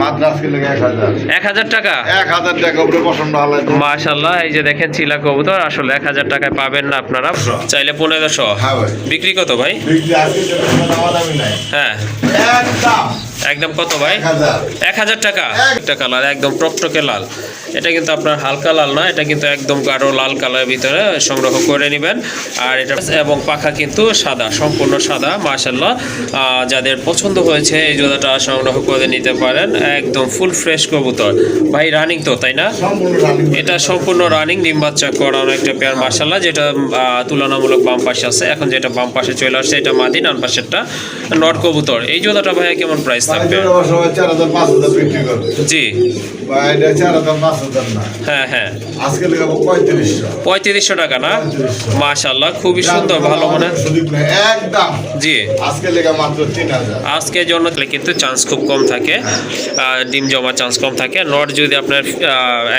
1000 টাকা। 1000 টাকা উপরে পছন্দ হলে মাশাআল্লাহ, এই যে দেখেন চিলা কবুতর আসলে 1000 টাকায় পাবেন না আপনারা, চাইলে 1500। বিক্রি কত ভাই? হ্যাঁ একদম কত ভাই? 1000 টাকা। একটা কালার একদম টকটকে লাল, এটা কিন্তু আপনার হালকা লাল না, এটা কিন্তু একদম গাঢ় লাল কালারের ভিতরে সংগ্রহ করে নেবেন। আর এটা এবং পাখা কিন্তু সাদা, সম্পূর্ণ সাদা। মাশাআল্লাহ, যাদের পছন্দ হয়েছে এই জোড়াটা সংগ্রহ করে নিতে পারেন। একদম ফুল ফ্রেশ কবুতর ভাই, রানিং তো তাই না? এটা সম্পূর্ণ রানিং, ডিম বাচ্চা করানো একটা পেয়ার। মাশাআল্লাহ, যেটা তুলনামূলক বাম পাশে আছে, এখন যেটা বাম পাশে চলে আসছে এটা মাদি, ডান পাশেরটা নট কবুতর। এই জোড়াটা ভাইয়া কেমন প্রাইস থাকবে? জি হ্যাঁ হ্যাঁ 3500 টাকা না? মাশাআল্লাহ, খুবই সুন্দর, ভালো মনে একদম। জি আজকে লেগে মাত্র 3000। আজকের জন্য কিন্তু চান্স খুব কম থাকে, ডিম জমার চান্স কম থাকে। নট যদি আপনার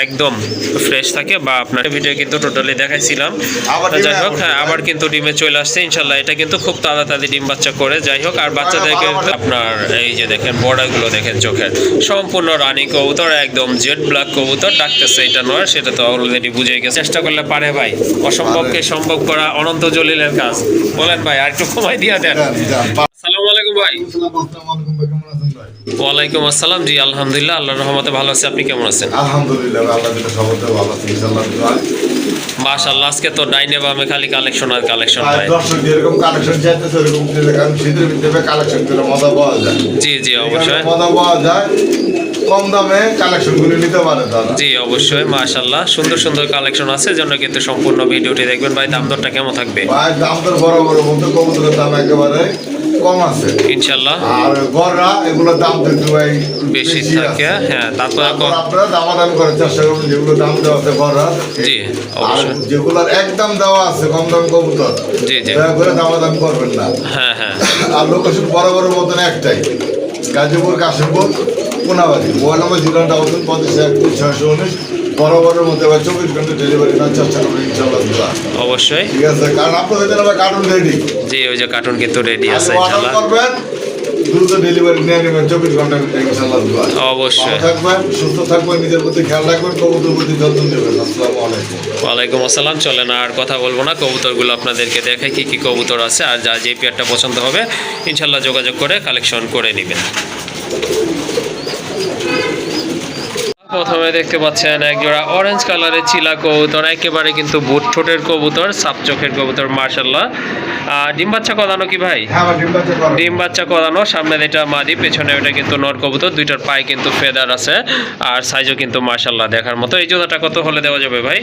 একদম ফ্রেশ থাকে বা আপনার ভিডিও কিন্তু টোটালি দেখাইছিলাম, যাই হোক হ্যাঁ আবার কিন্তু ডিমে চলে আসছে ইনশাল্লাহ। এটা কিন্তু খুব তাড়াতাড়ি ডিম বাচ্চা করে, যাই হোক। আর বাচ্চাদেরকে আপনার এই যে দেখেন বর্ডারগুলো দেখেন চোখের, সম্পূর্ণ রানিং কবুতর, একদম জেড ব্ল্যাক কবুতর। ডাকতেছে এটা নয়, সেটা তো অলরেডি বুঝে গেছে। চেষ্টা করলে পারে ভাই, অসম্ভবকে সম্ভব করা অনন্ত জলিলের কাজ। বলেন ভাই, আর একটু কমাই দিয়া দেন। আসসালামু আলাইকুম ভাই। ওয়ালাইকুম আসসালাম। জি আলহামদুলিল্লাহ, আল্লাহর রহমতে ভালো আছে। আপনি কেমন আছেন? আলহামদুলিল্লাহ, আল্লাহ দিলে সবাই ভালো আছে ইনশাআল্লাহ। মাশাআল্লাহ, আজকে তো ডাইনে বামে খালি কালেকশন আর কালেকশন ভাই। দর্শক যেরকম কালেকশন চাইতেছে এরকম শীতের ভিতরে কালেকশন করে মজা পাওয়া যায়। জি জি অবশ্যই মজা পাওয়া যায়, কম দামে কালেকশন করে নিতে পারে দাদা। জি অবশ্যই, মাশাআল্লাহ সুন্দর সুন্দর কালেকশন আছে, জন্য কিন্তু সম্পূর্ণ ভিডিওটি দেখবেন। ভাই দাম দরটা কেমন থাকবে? ভাই দাম দর বড় বড় বলতে কবুতরের দাম একেবারে কম আছে ইনশাআল্লাহ। আর গররা এগুলোর দাম তো একটু ভাই বেশি থাকে। হ্যাঁ তারপরে আপনারা দামাদামি করে চেষ্টা করবেন, যেগুলো দাম দেওয়া আছে গররা। জি আর অবশ্যই, যেগুলোর একদম দেওয়া আছে কম দাম কবুতর, জি জি দয়া করে দামাদামি করবেন না। হ্যাঁ হ্যাঁ আর লোকেশন বড় বড় মতন একটাই, গাজীপুর কাশিমপুর কোনাবাড়ি। মোবাইল নম্বর 0755619 বড় বড়ের মধ্যে 24 ঘন্টা ডেলিভারি নেওয়ার চেষ্টা করবেন ইনশাআল্লাহ। অবশ্যই ঠিক আছে, কারণ আপনাদের জন্য কার্টুন রেডি। জি ওই যে কার্টুন কিন্তু রেডি আছে অর্ডার ইনশাআল্লাহ। করবেন, দ্রুত ডেলিভারি নিয়ে নেবেন 24 ঘন্টার ভিতরে ইনশাআল্লাহ। অবশ্যই ভালো থাকবেন, সুস্থ থাকবেন, নিজের প্রতি খেয়াল রাখবেন, কবুতর প্রতি যত্ন নেবেন। আসসালামু আলাইকুম। ওয়ালাইকুম আসসালাম। চলেন আর কথা বলবো না, কবুতরগুলো আপনাদেরকে দেখাই কি কি কবুতর আছে। আর যা যে পেয়ারটা পছন্দ হবে ইনশাআল্লাহ যোগাযোগ করে কালেকশন করে নেবেন। প্রথমে দেখতে পাচ্ছেন এক জোড়া অরেঞ্জ কালারের চিলা কবুতর, একেবারে কিন্তু বুট ঠোঁটের কবুতর, সাপ চোখের কবুতর। মাশাআল্লাহ, ডিম বাচ্চা করানো কি ভাই? ডিম বাচ্চা করানো। সামনে এটা মাদি, পেছনে ওটা কিন্তু নর কবুতর। দুইটার পায়ে কিন্তু ফেদার আছে, আর সাইজও কিন্তু মাশাআল্লাহ দেখার মতো। এই জোড়াটা কত হলে দেওয়া যাবে ভাই?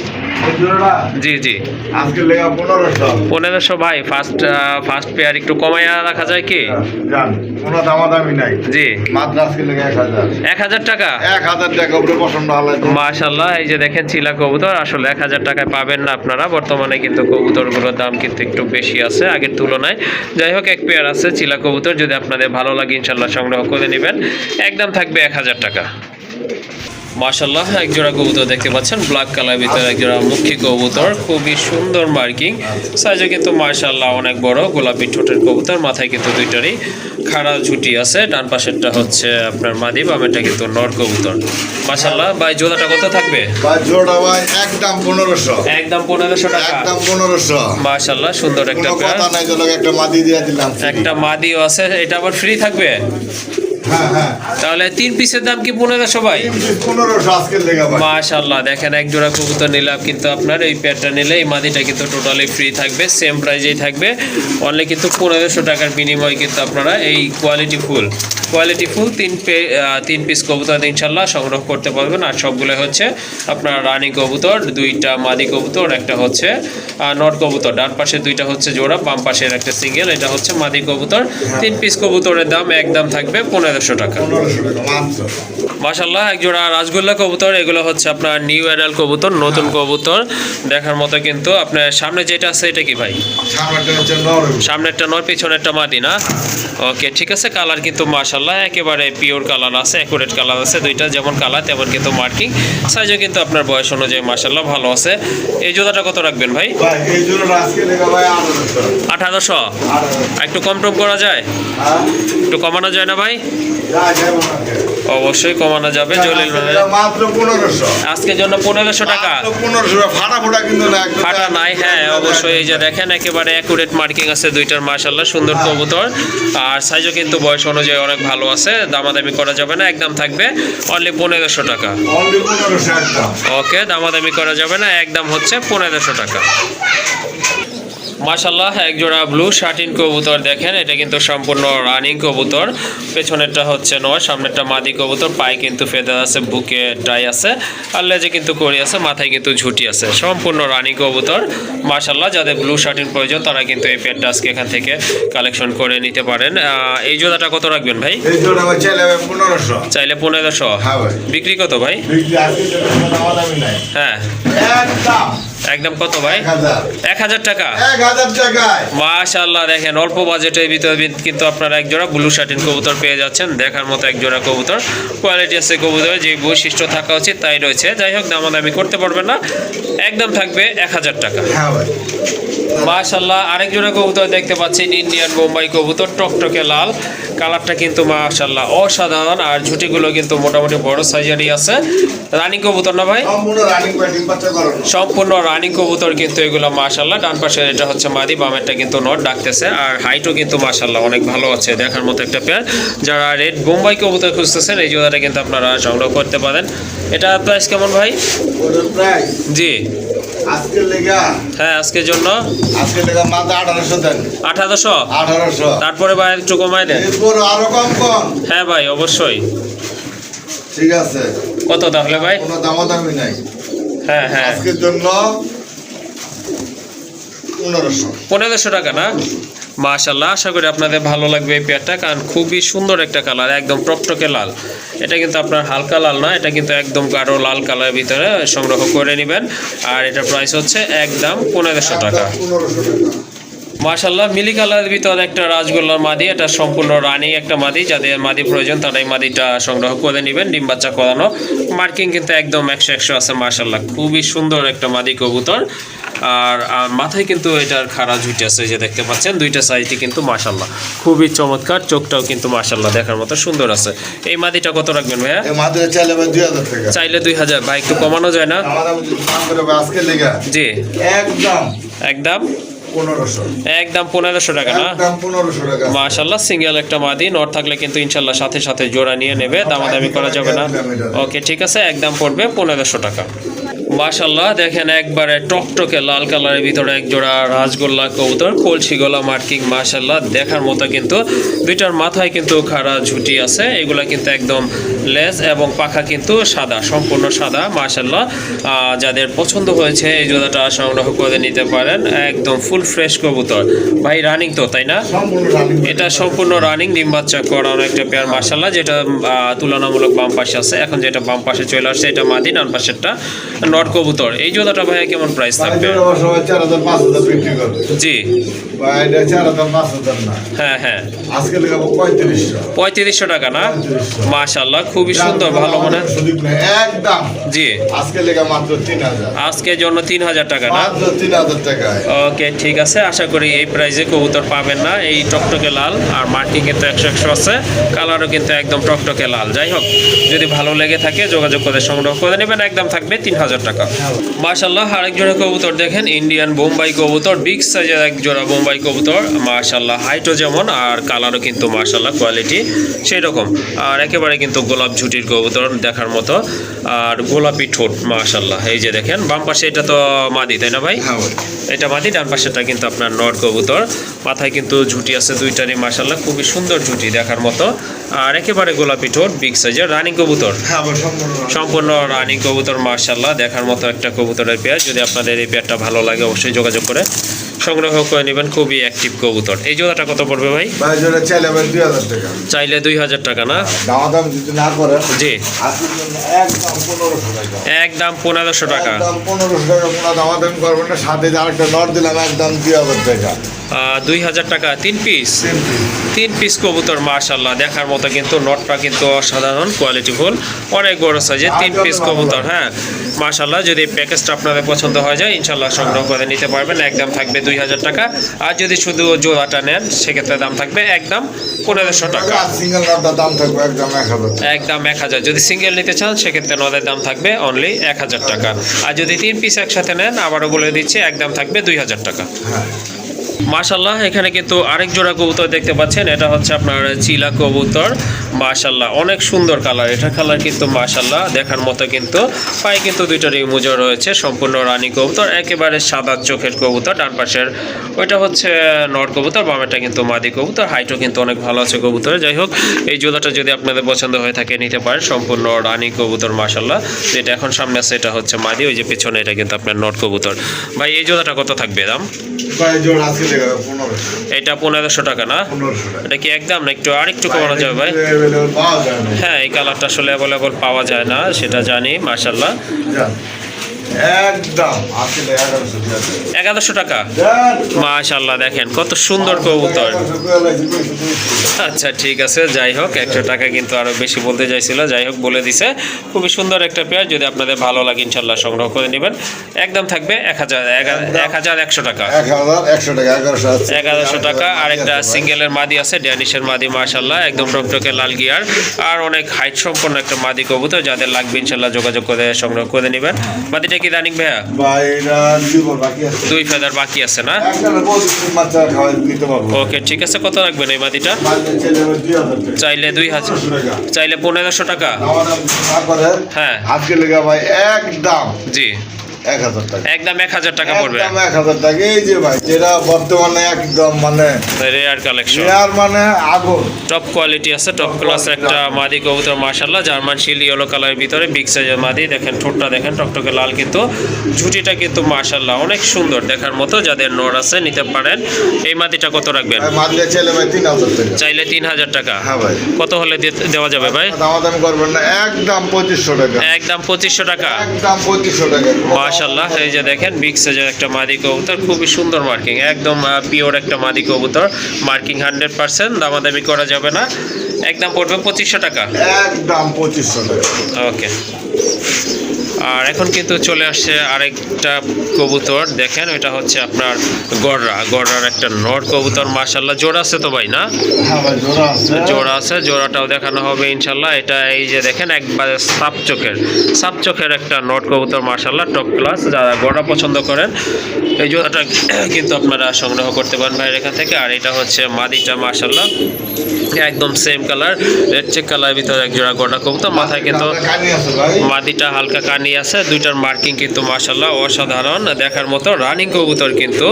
জি জি আজকে লেগা 1500 ভাই। ফার্স্ট পেয়ার একটু কমাইয়া রাখা যায় কি? জান কোনো দামাদামি নাই। জি মাত্র আজকে লেগা 1000। 1000 টাকা। 1000 টাকা উপরে পছন্দ হলে মাশাআল্লাহ, এই যে দেখেন চিলা কবুতর আসলে 1000 টাকায় পাবেন না আপনারা। বর্তমানে কিন্তু কবুতরগুলোর দাম কিন্তু একটু বেশি আছে আগের তুলনায়। যাই হোক, এক পেয়ার আছে চিলা কবুতর, যদি আপনাদের ভালো লাগে ইনশাআল্লাহ সংগ্রহ করে নেবেন। একদম থাকবে 1000 টাকা। মাশাআল্লাহ, এক জোড়া কবুতর দেখতে পাচ্ছেন ব্ল্যাক কালার ভিতরে, এক জোড়া মুখী কবুতর, খুবই সুন্দর মার্কিং, সাইজে কিন্তু মাশাআল্লাহ অনেক বড়, গোলাপি ঠোঁটের কবুতর। মাথায় কিন্তু দুইটারই খাড়া ঝুটি আছে, ডান পাশেরটা হচ্ছে আপনার মাদি, বামেরটা কিন্তু নর কবুতর। মাশাআল্লাহ ভাই, জোড়াটা কত থাকবে? ভাই জোড়া ভাই একদম 1500। একদম 1500 টাকা। একদম 1500। মাশাআল্লাহ, সুন্দর একটা পেয়ার। কথা নাই, জলক একটা মাদি দিয়ে দিলাম। একটা মাদিও আছে, এটা আবার ফ্রি থাকবে। হ্যাঁ হ্যাঁ, তাহলে 3 পিসের দাম কি 1500 ভাই? 1500 আজকে লেগা ভাই। মাশাআল্লাহ, দেখেন এক জোড়া কবুতর নিলাম কিন্তু আপনার এই পেয়ারটা নিলে এই মাদিটা কিন্তু টোটালি ফ্রি থাকবে, সেম প্রাইজেই থাকবে। অনলি কিন্তু 1500 টাকার বিনিময়ে কিন্তু আপনারা এই কোয়ালিটি ফুল 3 পিস কবুতর ইনশাআল্লাহ সংগ্রহ করতে পারবেন। আর সবগুলো হচ্ছে আপনার রানী কবুতর, দুইটা মাদি কবুতর, একটা হচ্ছে নর কবুতর। ডান পাশে দুইটা হচ্ছে জোড়া, বাম পাশের একটা সিঙ্গেল, এটা হচ্ছে মাদি কবুতর। 3 পিস কবুতরের দাম একদম থাকবে 1500 টাকা। মাশাআল্লাহ, এক জোড়া রাজগোল্লা কবুতর, এগুলো হচ্ছে আপনার নিউ অ্যাডাল কবুতর, নতুন কবুতর দেখার মতো। কিন্তু আপনার সামনে যেটা আছে এটা কি ভাই? সামনেরটা নর, পিছনেরটা মাদি না? ওকে ঠিক আছে। কালার কিন্তু মাশাআল্লাহ একেবারে পিওর কালার আছে, অ্যাকুরেট কালার আছে, দুইটা যেমন কালার তেমন কিন্তু মার্কিং। সাইজও কিন্তু আপনার বয়স অনুযায়ী মাশাআল্লাহ ভালো আছে। এই জোড়াটা কত রাখবেন ভাই? ভাই এই জোড়াটা আজকে লেগা ভাই 1800। একটু কম টম করা যায়? একটু কমানো যায় না ভাই? অবশ্যই কমানো যাবে জলিল ভাই। মাত্র 1500। আজকের জন্য 1500 টাকা। 1500 ফাটা ফোটা কিন্তু না, একদম ফাটা নাই, হ্যাঁ অবশ্যই। এই যে দেখেন একেবারে অ্যাকুরেট মার্কিং আছে দুইটার, মাশাআল্লাহ সুন্দর কবুতর। আর সাইজও কিন্তু বয়স অনুযায়ী অনেক ভালো আছে, দামাদামি করা যাবে না, একদম থাকবে অনলি 1500 টাকা। অনলি 1500 একদম। ওকে, দামাদামি করা যাবে না, একদম হচ্ছে 1500 টাকা। মাশাআল্লাহ এক জোড়া ব্লু শার্টিন কবুতর দেখেন, এটা কিন্তু সম্পূর্ণ রানিং কবুতর। পেছনেরটা হচ্ছে নয়, সামনেরটা মাদি কবুতর। পায়ে কিন্তু ফেদার আছে, বুকে টাই আছে, আর লেজে কিন্তু কড়ি আছে, মাথায় কিন্তু ঝুঁটি আছে। সম্পূর্ণ রানিং কবুতর মাশাআল্লাহ। যাদের ব্লু শার্টিন প্রয়োজন তারা কিন্তু এই পেয়ারটা আজকে এখান থেকে কালেকশন করে নিতে পারেন। এই জোড়াটা কত রাখবেন ভাই? এই জোড়া ভাই চাইলে 1500। চাইলে 1500। হ্যাঁ ভাই। বিক্রি কত ভাই? বিক্রি আজকে তো কোনো দামাদামি নাই। হ্যাঁ একদম একদম কত ভাই? 1000। 1000 টাকা। 1000 টাকায়। মাশাআল্লাহ দেখেন অল্প বাজেটের ভিতরে কিন্তু আপনারা এক জোড়া ব্লু শার্টিন কবুতর পেয়ে যাচ্ছেন। দেখার মতো এক জোড়া কবুতর, কোয়ালিটি আছে কবুতরের, যে বৈশিষ্ট্য থাকা উচিত তাই রয়েছে। যাই হোক, দামাদামি করতে পারবেন না, একদম থাকবে 1000 টাকা। হ্যাঁ ভাই। মাশাআল্লাহ আরেক জোড়া কবুতর দেখতে পাচ্ছেন, ইন্ডিয়ান বোম্বাই কবুতর, টকটকে লাল কালারটা কিন্তু মাশাআল্লাহ অসাধারণ। আর ঝুটিগুলো কিন্তু মোটামুটি বড় সাইজেরই আছে। রানিং কবুতর না ভাই? সম্পূর্ণ রানিং ব্যাটিং বাচ্চা করানো। সম্পূর্ণ রানিং কবুতর কিন্তু এগুলো মাশাআল্লাহ। ডান পাশে এটা হচ্ছে মাদি, বামেরটা কিন্তু নট ডাকতেছে। আর হাইটও কিন্তু মাশাআল্লাহ অনেক ভালো আছে, দেখার মতো একটা পেয়ার। যারা রেড বোম্বাই কবুতর খুঁজতেছেন এই জোড়াটা কিন্তু আপনারা সংগ্রহ করতে পারেন। এটা প্রাইস কেমন ভাই? ওটার প্রাইস জি আজকের লেগা, হ্যাঁ আজকের জন্য আজকের লেগা মাত্র 1800 দেন। 1800। 1800। তারপরে ভাই একটু কমায় দেন। এরপর আরো কম কম। হ্যাঁ ভাই অবশ্যই। ঠিক আছে। কত তাহলে ভাই? কোনো দামাদামি নাই। হ্যাঁ হ্যাঁ আজকের জন্য 1500। 1500 টাকা না? মাশাআল্লাহ, আশা করি আপনাদের ভালো লাগবে এই পেয়ারটা, কারণ খুবই সুন্দর একটা কালার, একদম টকটকে লাল। এটা কিন্তু আপনার হালকা লাল না, এটা কিন্তু একদম গাঢ় লাল কালারের ভিতরে সংগ্রহ করে নেবেন। আর এটার প্রাইস হচ্ছে একদম 1500 টাকা। 1500 টাকা। মাশাআল্লাহ মিলি কালারের ভিতরে একটা রাজগোল্লার মাদি, এটা সম্পূর্ণ রানী একটা মাদি। যাদের মাদি প্রয়োজন তারা এই মাদিটা সংগ্রহ করে নেবেন, ডিম বাচ্চা করানো। মার্কিং কিন্তু একদম 100 আছে মাশাআল্লাহ, খুবই সুন্দর একটা মাদি কবুতর। আর মাথায় কিন্তু এটার খাড়া ঝুঁটি আছে, যে দেখতে পাচ্ছেন দুইটা সাইজই কিন্তু মাশাআল্লাহ খুবই চমৎকার। চোখটাও কিন্তু মাশাআল্লাহ দেখার মতো সুন্দর আছে। এই মাদিটা কত রাখবেন ভাইয়া? এই মাত্র চাইলে ভাই 2000 টাকা। চাইলে 2000। ভাই একটু কমানো যায় না? দামাদামি যদি না করে ভাই আজকের লেগা জি একদম একদম 1500। একদম 1500 টাকা না? একদম 1500 টাকা। মাশাআল্লাহ সিঙ্গেল একটা মাদি, নট থাকলে কিন্তু ইনশাআল্লাহ সাথে সাথে জোড়া নিয়ে নেবে, দামাদামি করা যাবে না। ওকে ঠিক আছে, একদম পড়বে 1500 টাকা। মাশাআল্লাহ দেখেন একবারে টকটকে লাল কালারের ভিতরে এক জোড়া রাজগোল্লা কবুতর, কলসি গলা মার্কিং মাশাআল্লাহ দেখার মতো। কিন্তু দুইটার মাথায় কিন্তু খাড়া ঝুঁটি আছে, এগুলা কিন্তু একদম লেজ এবং পাখা কিন্তু সাদা, সম্পূর্ণ সাদা মাশাআল্লাহ। যাদের পছন্দ হয়েছে এই জোড়াটা সংগ্রহ করে নিতে পারেন, একদম ফুল ফ্রেশ কবুতর। ভাই রানিং তো তাই না? সম্পূর্ণ রানিং। এটা সম্পূর্ণ রানিং ডিম বাচ্চা করানো একটা পেয়ার মাশাআল্লাহ, যেটা তুলনামূলক বাম পাশে আছে। এখন যেটা বাম পাশে চলে আসছে এটা মাদি, ডান পাশেরটা নট কবুতর। এই জোড়াটা ভাইয়া কেমন প্রাইস থাকবে? সবাই 4000 5000 বিক্রি করবে। জি ভাই এটা 4000 5000 না, হ্যাঁ হ্যাঁ আজকে লেগা 3500। 3500 টাকা না? 3500 মাশাআল্লাহ খুবই সুন্দর, ভালো মনে। সুযোগ নেই একদম। জি আজকে লেগা মাত্র 3000। আজকের জন্য 3000 টাকা না? মাত্র 3000 টাকায়। ওকে ঠিক আছে, আশা করি এই প্রাইসে কবুতর পাবেন না। এই টকটকে লাল, আর মার্কিং কিন্তু 100 আছে, কালারও কিন্তু একদম টকটকে লাল। যাই হোক, যদি ভালো লেগে থাকে যোগাযোগ করে সংগ্রহ করে নেবেন, একদম থাকবে 3000 টাকা। মাশাআল্লাহ আরেক জোড়া কবুতর দেখেন, ইন্ডিয়ান বোম্বাই কবুতর, বিগ সাইজের এক জোড়া বোম্বাই কবুতর মাশাআল্লাহ। হাইটও যেমন আর কালারও কিন্তু মাশাআল্লাহ কোয়ালিটি সেই রকম। আর একেবারে কিন্তু গোলাপ ঝুটির কবুতর দেখার মতো, আর গোলাপি ঠোঁট মাশাআল্লাহ। এই যে দেখেন বাম পাশে এটা তো মাদি তাই না ভাই? হ্যাঁ ভাই। এটা মাদি, ডান পাশেটা কিন্তু আপনার নট কবুতর। মাথায় কিন্তু ঝুটি আছে দুইটারই মাশাআল্লাহ, খুবই সুন্দর ঝুটি দেখার মতো। আর একেবারে গোলাপি ঠোঁট, বিগ সাইজের রানিং কবুতর, হ্যাঁ ভাই সম্পূর্ণ। সম্পূর্ণ রানিং কবুতর মাশাআল্লাহ দেখার মতো একটা কবুতরের পেয়ার। যদি আপনাদের এই পেয়ারটা ভালো লাগে অবশ্যই যোগাযোগ করে সংগ্রহ করে নেবেন, খুবই অ্যাক্টিভ কবুতর। এই জোড়াটা কত পড়বে ভাই? ভাই জোড়া চাইলে ভাই 2000 টাকা। চাইলে 2000 টাকা না? দামাদাম যদি না করে জি আজকের জন্য একদম 1500 টাকা। একদম 1500 টাকা। একদম 1500 টাকা। কোনো দামাদাম করবেন না, সাথে যে আরেকটা নট দিলাম একদম 2000 টাকা। 2000 টাকা 3 পিস। 3 পিস কবুতর মাশাআল্লাহ দেখার মতো, কিন্তু নটটা কিন্তু অসাধারণ কোয়ালিটিফুল, অনেক বড় সাইজের 3 পিস কবুতর। হ্যাঁ মাশাআল্লাহ, যদি প্যাকেজটা আপনাদের পছন্দ হয়ে যায় ইনশাআল্লাহ সংগ্রহ করে নিতে পারবেন, একদম থাকবে 2000 টাকা। আর যদি শুধু জোড়াটা নেন সেক্ষেত্রে দাম থাকবে একদম 1500 টাকা। সিঙ্গেল নটটার দাম থাকবে একদম 1000 টাকা। একদম 1000। যদি সিঙ্গেল নিতে চান সেক্ষেত্রে নদের দাম থাকবে অনলি 1000 টাকা। আর যদি 3 পিস একসাথে নেন আবারও বলে দিচ্ছি একদম থাকবে 2000 টাকা। হ্যাঁ মাশাল্লাহ এখানে কিন্তু আরেক জোড়া কবুতর দেখতে পাচ্ছেন, এটা হচ্ছে আপনার চিলা কবুতর। মাশাল্লাহ অনেক সুন্দর কালার, এটা কালার কিন্তু মাশাল্লাহ দেখার মতো। কিন্তু পায়ে কিন্তু দুইটা রিমুজো রয়েছে, সম্পূর্ণ রানী কবুতর, একেবারে সাদা চোখের কবুতর। ডান পাশের ওইটা হচ্ছে নর কবুতর, বামেটা কিন্তু মাদি কবুতর। হাইটও কিন্তু অনেক ভালো আছে কবুতরের। যাই হোক এই জোড়াটা যদি আপনাদের পছন্দ হয়ে থাকে নিতে পারেন, সম্পূর্ণ রানী কবুতর মাশাল্লাহ। যেটা এখন সামনে আছে এটা হচ্ছে মাদি, ওই যে পেছনে এটা কিন্তু আপনার নর কবুতর। ভাই এই জোড়াটা কত থাকবে দাম? ভাই জোড়া আছে দেখা 1500। এটা 1500 টাকা না? 1500 টাকা। এটা কি একদম না একটু আরেকটু কমানো যাবে ভাই? available পাওয়া যায় না। হ্যাঁ এই কালারটা আসলে অ্যাভেলেবল পাওয়া যায় না, সেটা জানি মাশাল্লাহ। জান, একদম আসলে 1100 টাকা। 1100 টাকা জান, মাশাল্লাহ, দেখেন কত সুন্দর কবুতর। 1100 করে লাগছে, 200 আচ্ছা ঠিক আছে, যাই হোক 100 টাকা কিন্তু আরো বেশি বলতে চাইছিল, যাই হোক বলে দিছে। খুবই সুন্দর একটা পেয়ার, যদি আপনাদের ভালো লাগে ইনশাল্লাহ সংগ্রহ করে নেবেন। একদম থাকবে 1100 টাকা। 1100 টাকা, 1100 আছে। 1100 টাকা। আর একটা সিঙ্গেলের মাদি আছে, ড্যানিশের মাদি মাশাল্লাহ, একদম টকটকে লাল গিয়ার আর অনেক হাইট সম্পন্ন একটা মাদি কবুতর। যাদের লাগবে ইনশাল্লাহ যোগাযোগ করে সংগ্রহ করে নেবেন। মাদিটা কি রানিং ভাইয়া? ভাই এটা দিব বাকি আছে। 2 ফেদার বাকি আছে না? একটা পজিটিভ মাত্রা খাওয়াই দিতে পারবো। ওকে ঠিক আছে, কত রাখবেন এই মাদিটা? মাঝে ছেলে 2000 টাকা। চাইলে 2000, 1500 টাকা। চাইলে 1500 টাকা। আমার না করে হ্যাঁ আজকে লেগা ভাই একদম জি, 1000 টাকা। একদম 1000 টাকা পড়বে। একদম 1000 টাকা। এই যে ভাই যেটা বর্তমানে একদম মানে রেয়ার কালেকশন, রেয়ার মানে আগুন। টপ কোয়ালিটি আছে, টপ ক্লাস একটা মাদি কবুতর মাশাল্লাহ। জার্মান শিল ইয়েলো কালারের ভিতরে বিগ সাইজের মাদি। দেখেন ঠোঁটটা দেখেন টকটকে লাল, কিন্তু ঝুটিটা কিন্তু মাশাল্লাহ অনেক সুন্দর দেখার মতো। যাদের নর আছে নিতে পারেন। এই মাদিটা কত রাখবেন? ভাই মাঝে ছেলে ভাই 3000 টাকা। চাইলে 3000 টাকা। হ্যাঁ ভাই। কত হলে দেওয়া যাবে ভাই? দামাদামি করবেন না, একদম 2500 টাকা। একদম 2500 টাকা একদম 2500 টাকা। মাশাল্লাহ। এই যে দেখেন বিগ সাইজের একটা মাদি কবুতর, খুবই সুন্দর মার্কিং, একদম পিওর একটা মাদি কবুতর। মার্কিং 100%, দামাদামি করা যাবে না। একদম পড়বে 2500 টাকা। একদম 2500 টাকা। ওকে। আর এখন কিন্তু চলে আসছে আরেকটা কবুতর, দেখেন ওইটা হচ্ছে আপনার গড়রার একটা নর কবুতর মাশাল্লাহ। জোড়া আছে তো ভাই না? হ্যাঁ ভাই জোড়া আছে। জোড়া আছে, জোড়াটাও দেখানো হবে ইনশাল্লাহ। এটা এই যে দেখেন একবারে সাপ চোখের একটা নট কবুতর মাশাল্লাহ, টপ ক্লাস। যারা গড়া পছন্দ করেন এই জোড়াটা কিন্তু আপনারা সংগ্রহ করতে পারেন ভাইয়ের এখান থেকে। আর এটা হচ্ছে মাদিটা মাশাল্লাহ, একদম same colour, red check colour ভিতরে এক জোড়া গড়া কবুতর। মাথায় কিন্তু কানি আছে ভাই। মাদিটা হালকা কানি আছে, দুইটার মার্কিং কিন্তু মাশাল্লাহ অসাধারণ দেখার মতো, রানিং কবুতর কিন্তু।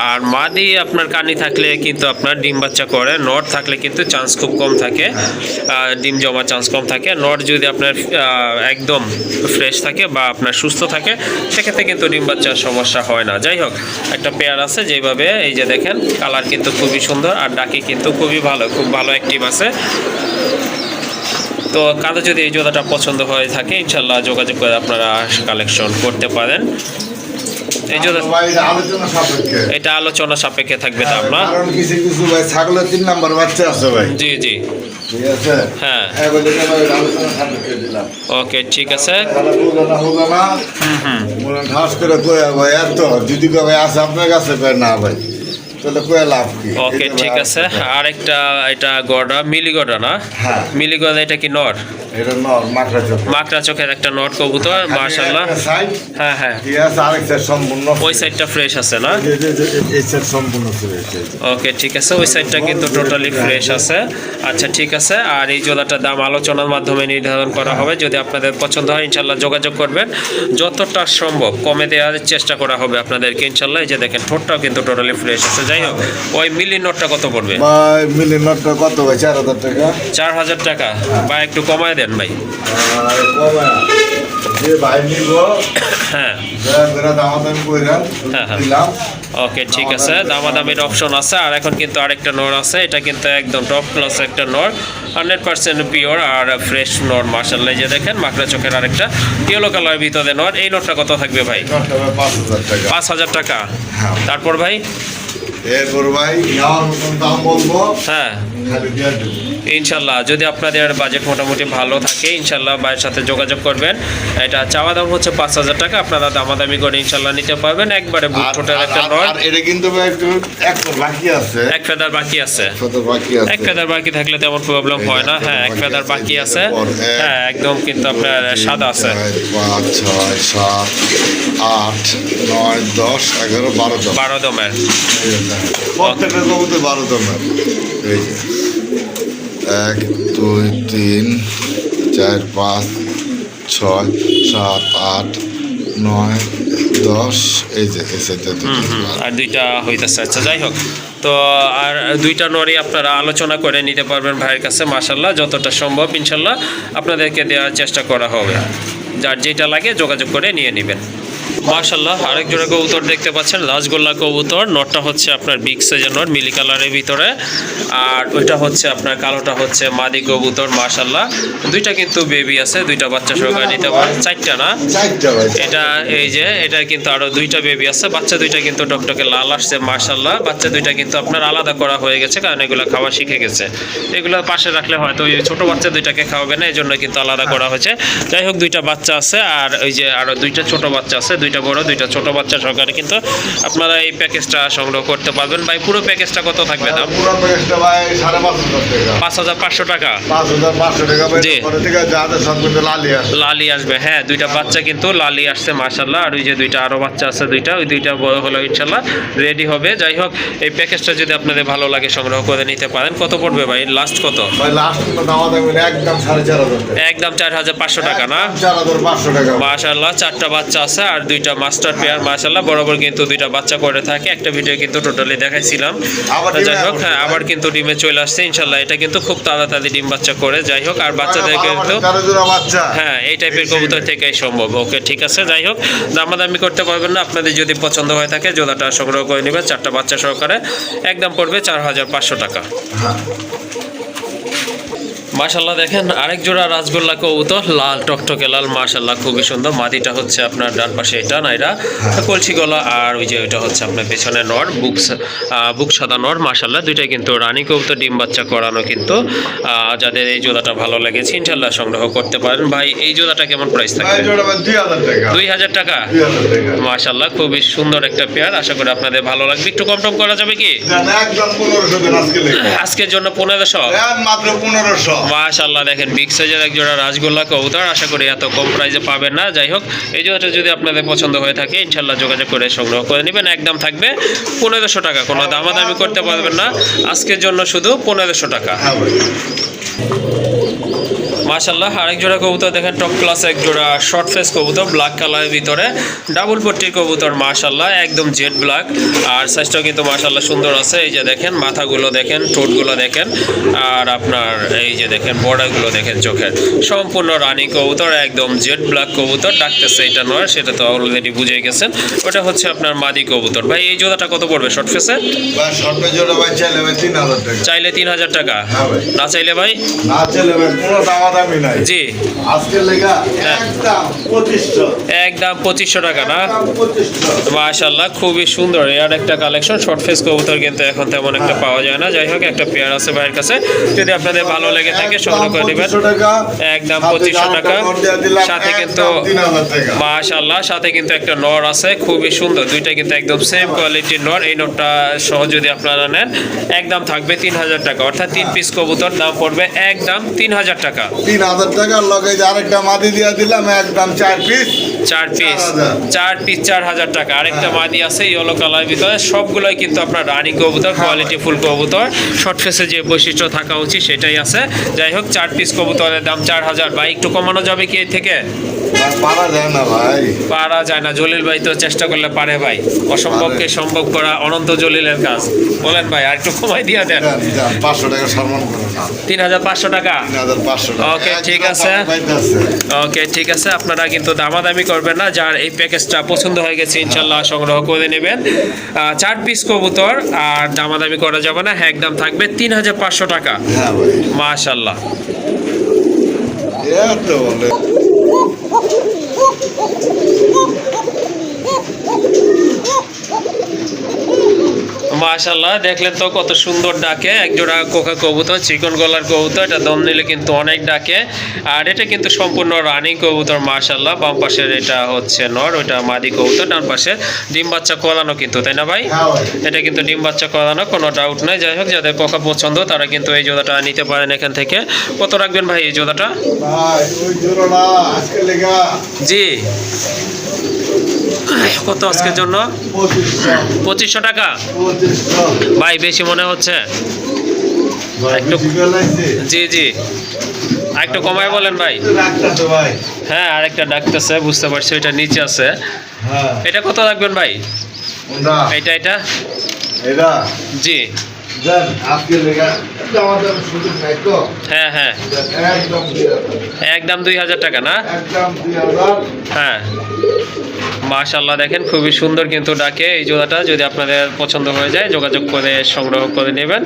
আর মাদি আপনার কানি থাকলে কিন্তু আপনার ডিম বাচ্চা করে, নট থাকলে কিন্তু চান্স খুব কম থাকে, ডিম জমা চান্স কম থাকে। নট যদি আপনার একদম ফ্রেশ থাকে বা আপনার সুস্থ থাকে সেক্ষেত্রে কিন্তু ডিম বাচ্চার সমস্যা হয় না। যাই হোক একটা পেয়ার আছে যেভাবে, এই যে দেখেন কালার কিন্তু খুবই সুন্দর আর ডাকি কিন্তু খুবই ভালো, খুব ভালো অ্যাক্টিভ আছে। তো কারো যদি এই জোড়াটা পছন্দ হয়ে থাকে ইনশাল্লাহ যোগাযোগ করে আপনারা কালেকশন করতে পারেন। এই জোড়া ভাই এটা আলোচনা সাপেক্ষে। এটা আলোচনা সাপেক্ষে থাকবে দাম না? কারণ কিছু কিছু ভাই ছাগলের 3 নাম্বার বাচ্চা আছে ভাই। জি জি ঠিক আছে। হ্যাঁ বলে এটা ভাই আলোচনা সাপেক্ষে দিলাম। ওকে ঠিক আছে। তাহলে বুঝো না মনে ঠাস করে কয়ে ভাই এত যদি কয়ে ভাই আছে আপনার কাছে কয়ে না ভাই, তাহলে কয়ে লাভ কি? ওকে ঠিক আছে। আরেকটা এটা গড়া মিলি গড়া না? হ্যাঁ। মিলি গড়া এটা কি নর? এটা নর মাকড়া চোখ। মাকড়া চোখের একটা নট কবুতর মাশাআল্লাহ। হ্যাঁ হ্যাঁ ঠিক আছে, আরেক সাইড সম্পূর্ণ ওই সাইডটা ফ্রেশ আছে না? এই সাইড সম্পূর্ণ ফ্রেশ। ওকে ঠিক আছে, ওই সাইডটা কিন্তু টোটালি ফ্রেশ আছে। আচ্ছা ঠিক আছে। আর এই জোড়াটার দাম আলোচনার মাধ্যমে নির্ধারণ করা হবে, যদি আপনাদের পছন্দ হয় ইনশাল্লাহ যোগাযোগ করবেন। যতটা সম্ভব কমে দেওয়ার চেষ্টা করা হবে আপনাদেরকে ইনশাল্লাহ। এই যে দেখেন ঠোঁটটাও কিন্তু টোটালি ফ্রেশ আছে। যাই হোক ওই মিলি নোটটা কত পড়বে ভাই? মিলি নোটটা কত ভাই? 4000 টাকা। 4000 টাকা বা একটু কমায় দেন ভাই। আর কমে যে ভাই নিব হ্যাঁ যারা দামাদামি কইরান হ্যাঁ, হ্যাঁ। দিলাম। ওকে ঠিক আছে, দামাদামির অপশন আছে। আর এখন কিন্তু আরেকটা নর আছে, এটা কিন্তু একদম টপ ক্লাস একটা নর, 100% পিওর আর ফ্রেশ নর মাশাআল্লাহ। যে দেখেন মাকড়া চোখের আরেকটা ইয়েলো কালার ভিতরে নর। এই নরটা কত থাকবে ভাই? নোটটা ভাই 5000 টাকা। 5000 টাকা। হ্যাঁ। তারপর ভাই এরপর ভাই নেওয়ার মতন দাম বলবো, হ্যাঁ খালি দিয়ে দেবো। ইনশাল্লাহ যদি আপনাদের বাজেট মোটামুটি ভালো থাকে ইনশাল্লাহ ভাইয়ের সাথে যোগাযোগ করবেন। এটা চাওয়া দাম হচ্ছে 5,000 টাকা, আপনারা দামাদামি করে ইনশাল্লাহ নিতে পারবেন। একবারে বুক টোটাল একটা নর। আর এটা কিন্তু ভাই একটু বাকি আছে, এক ফেদার বাকি আছে, বাকি আছে। এক ফেদার বাকি থাকলে তেমন প্রবলেম হয় না। হ্যাঁ এক ফেদার বাকি আছে, হ্যাঁ একদম কিন্তু আপনার সাদা আছে। 5, 6, 7, 8, 9, 10, 11, 12 দম। 12 দমের প্রত্যেকটা কবুতর 12 দমের। এই যে 1, 2, 3, 4, 5, 6, 7, 8, 9, 10। এই যে এই সাইডটা আর দুইটা হইতেছে। আচ্ছা যাই হোক, তো আর দুইটা নরি আপনারা আলোচনা করে নিতে পারবেন ভাইয়ের কাছে। মাশাল্লাহ যতটা সম্ভব ইনশাল্লাহ আপনাদেরকে দেওয়ার চেষ্টা করা হবে। যার যেটা লাগে যোগাযোগ করে নিয়ে নেবেন। মাশাল্লাহ আরেক জোড়া কবুতর দেখতে পাচ্ছেন, রাজগোল্লা কবুতর। নটটা হচ্ছে আপনার বিগ সাইজের নট, মিলি কালারের ভিতরে, আর ওইটা হচ্ছে আপনার কালোটা হচ্ছে মাদি কবুতর। মাশাল্লাহ দুইটা কিন্তু বেবি আছে, দুইটা বাচ্চা সহকারে নিতে পারেন। 4টা না, এটা এই যে এটা কিন্তু আরো দুইটা বেবি আছে। বাচ্চা দুইটা কিন্তু টকটকে লাল আসছে। মাশাল্লাহ বাচ্চা দুইটা কিন্তু আপনার আলাদা করা হয়ে গেছে, কারণ এগুলো খাওয়া শিখে গেছে। এগুলো পাশে রাখলে হয়তো ওই ছোট বাচ্চা দুইটাকে খাওয়াবে না, এই জন্য কিন্তু আলাদা করা হয়েছে। যাই হোক দুইটা বাচ্চা আছে, আর ওই যে আরো দুইটা ছোট বাচ্চা আছে, দুইটা বড় দুইটা ছোট বাচ্চা সহকারে কিন্তু আপনারা এই প্যাকেজটা সংগ্রহ করতে পারবেন। ভাই পুরো প্যাকেজটা কত থাকবে দাম? পুরো প্যাকেজটা ভাই 5,500 টাকা। 5,500 টাকা। 5,500 টাকা ভাই। জি। পরে থেকে যাদের সব কিন্তু লালি আসে। লালি আসবে, হ্যাঁ দুইটা বাচ্চা কিন্তু লালি আসছে মাশাল্লাহ। আর ওই যে দুইটা আরো বাচ্চা আছে দুইটা, ওই দুইটা বড় হলো ইনশাল্লাহ রেডি হবে। যাই হোক এই প্যাকেজটা যদি আপনাদের ভালো লাগে সংগ্রহ করে নিতে পারেন। কত পড়বে ভাই লাস্ট কত? ভাই লাস্ট তো দাম দেবেন একদম 4,500 টাকা। একদম 4,500 টাকা না? 4,500 টাকা। মাশাল্লাহ 4টা বাচ্চা আছে আর দুইটা মাস্টার পেয়ার। মাশাল্লাহ বরাবর কিন্তু দুইটা বাচ্চা করে থাকে। একটা ভিডিও কিন্তু টোটালি দেখাইছিলাম। যাই হোক হ্যাঁ আবার কিন্তু ডিমে চলে আসছে ইনশাল্লাহ। এটা কিন্তু খুব তাড়াতাড়ি ডিম বাচ্চা করে। যাই হোক আর বাচ্চাদেরকে কিন্তু হ্যাঁ এই টাইপের কবুতর থেকেই সম্ভব। ওকে ঠিক আছে। যাই হোক দামাদামি করতে পারবেন না, আপনাদের যদি পছন্দ হয়ে থাকে জোড়াটা সংগ্রহ করে নেবেন 4টা বাচ্চা সহকারে। একদম পড়বে 4,500 টাকা। মাশাল্লাহ দেখেন আরেক জোড়া রাজগোল্লা কবুতর, লাল টকটকে লাল। মাশাল্লাহ খুবই সুন্দর। মাদিটা হচ্ছে আপনার ডান পাশে এটা নাইরা কলসি গলা, আর ওই যে ওইটা হচ্ছে আপনার পেছনে নর, বুক সাদা নর। মাশাল্লাহ দুইটাই কিন্তু রানী কবুতর, ডিম বাচ্চা করানো। কিন্তু যাদের এই জোড়াটা ভালো লেগেছে ইনশাল্লাহ সংগ্রহ করতে পারেন। ভাই এই জোড়াটা কেমন প্রাইস থাকবে? 2,000 টাকা। মাশাল্লাহ খুবই সুন্দর একটা পেয়ার, আশা করি আপনাদের ভালো লাগবে। একটু কম টম করা যাবে কি? আজকের জন্য 1,500 মাত্র 1,500। মাশাআল্লাহ দেখেন বিগ সাইজের এক জোড়া রাজগোল্লা কবুতর, আশা করি এত কম প্রাইসে পাবেন না। যাই হোক এই জোড়াটা যদি আপনাদের পছন্দ হয়ে থাকে ইনশাল্লাহ যোগাযোগ করে সংগ্রহ করে নেবেন। একদম থাকবে 1,500 টাকা, কোনো দামাদামি করতে পারবেন না। আজকের জন্য শুধু 1,500 টাকা। মাশাল্লাহ আরেক জোড়া কবুতর দেখেন, টপ ক্লাস এক জোড়া শর্ট ফেস কবুতর, ব্ল্যাক কালারের ভিতরে ডাবল পট্টির কবুতর। মাশাল্লাহ একদম জেড ব্ল্যাক, আর সাইজটাও কিন্তু মাশাল্লাহ সুন্দর আছে। এই যে দেখেন মাথাগুলো দেখেন, ঠোঁটগুলো দেখেন, আর আপনার এই যে দেখেন বর্ডারগুলো দেখেন চোখের। সম্পূর্ণ রানী কবুতর, একদম জেড ব্ল্যাক কবুতর। ডাকতেছে এটা নয়, সেটা তো অলরেডি বুঝে গেছেন। ওটা হচ্ছে আপনার মাদি কবুতর। ভাই এই জোড়াটা কত পড়বে শর্ট ফেসে? চাইলে 3,000 টাকা, না চাইলে ভাই জি একদম 2,500 টাকা না? মাশাআল্লাহ খুবই সুন্দর এর একটা কালেকশন। শর্ট ফেস কবুতর কিন্তু এখন তেমন একটা পাওয়া যায় না। যাই হোক একটা পেয়ার আছে ভাইয়ের কাছে, যদি আপনাদের ভালো লেগে থাকে সংগ্রহ করে নেবেন। একদম 2,500 টাকা। সাথে কিন্তু মাশাআল্লাহ সাথে কিন্তু একটা নর আছে, খুবই সুন্দর। দুইটা কিন্তু একদম সেম কোয়ালিটির নর। এই নরটা সহ যদি আপনারা নেন একদম থাকবে 3,000 টাকা, অর্থাৎ 3 পিস কবুতর দাম পড়বে একদম 3,000 টাকা। 3,000 টাকার লগে আরেকটা মাদি দিয়ে দিলাম একদম 4 পিস 4,000 টাকা। আরেকটা মাদি আছে ইয়েলো কালার ভিতরে। সবগুলোই কিন্তু আপনার রানী কবুতর, কোয়ালিটি ফুল কবুতর। শর্ট ফেসে যে বৈশিষ্ট্য থাকা উচিত সেটাই আছে। যাই হোক 4 পিস কবুতরের দাম 4,000। ভাই একটু কমানো যাবে কি এর থেকে? পারা যায় না ভাই, পারা যায় না। জলিল ভাই তো চেষ্টা করলে পারে ভাই, অসম্ভবকে সম্ভব করা অনন্ত জলিলের কাজ। বলেন ভাই আর একটু কমাই দিয়ে দেন। 500 টাকা সম্মান করে না। 3,500 টাকা। 3,500 টাকা। ওকে ঠিক আছে, ওকে ঠিক আছে। আপনারা কিন্তু দামাদামি করবেন না। যার এই প্যাকেজটা পছন্দ হয়ে গেছে ইনশাল্লাহ সংগ্রহ করে নেবেন। 4 পিস কবুতর, আর দামাদামি করা যাবে না। একদম থাকবে 3,500 টাকা। হ্যাঁ ভাই মাশাআল্লাহ। এত বলে মাশাআল্লাহ দেখলেন তো কত সুন্দর ডাকে, এক জোড়া কোকা কবুতর, চিকন গলার কবুতর, এটা দম নিলে কিন্তু অনেক ডাকে। আর এটা কিন্তু সম্পূর্ণ রানিং কবুতর মাশাআল্লাহ। বাম পাশের এটা হচ্ছে নর, ওইটা মাদি কবুতর, ডান পাশে ডিম বাচ্চা করানো কিন্তু, তাই না ভাই? হ্যাঁ ভাই। এটা কিন্তু ডিম বাচ্চা করানো, কোনো ডাউট নাই। যাই হোক, যাদের কোকা পছন্দ তারা কিন্তু এই জোড়াটা নিতে পারেন এখান থেকে। কত রাখবেন ভাই এই জোড়াটা? ভাই ওই জোড়াটা আজকে লেগা জি, কত আজকের জন্য? 2500 টাকা। 2500 ভাই বেশি মনে হচ্ছে? ভাই একটু- বেশি করে লাগছে। জি জি, একটু কমায় বলেন ভাই। রাখতাছে ভাই। হ্যাঁ, আরেকটা ডাকতেছে, বুঝতে পারছি, এটা নিচে আছে। হ্যাঁ এটা কত রাখবেন ভাই? কোনটা? এটা এটা এটা জি, দেন আজকে লেগা এটা আমাদের সুযোগ নাই তো। হ্যাঁ হ্যাঁ, একদম 2000 একদম 2000 টাকা না? একদম 2000। হ্যাঁ মাশাআল্লাহ, দেখেন খুবই সুন্দর কিন্তু ডাকে এই জোড়াটা। যদি আপনাদের পছন্দ হয়ে যায় যোগাযোগ করে সংগ্রহ করে নেবেন।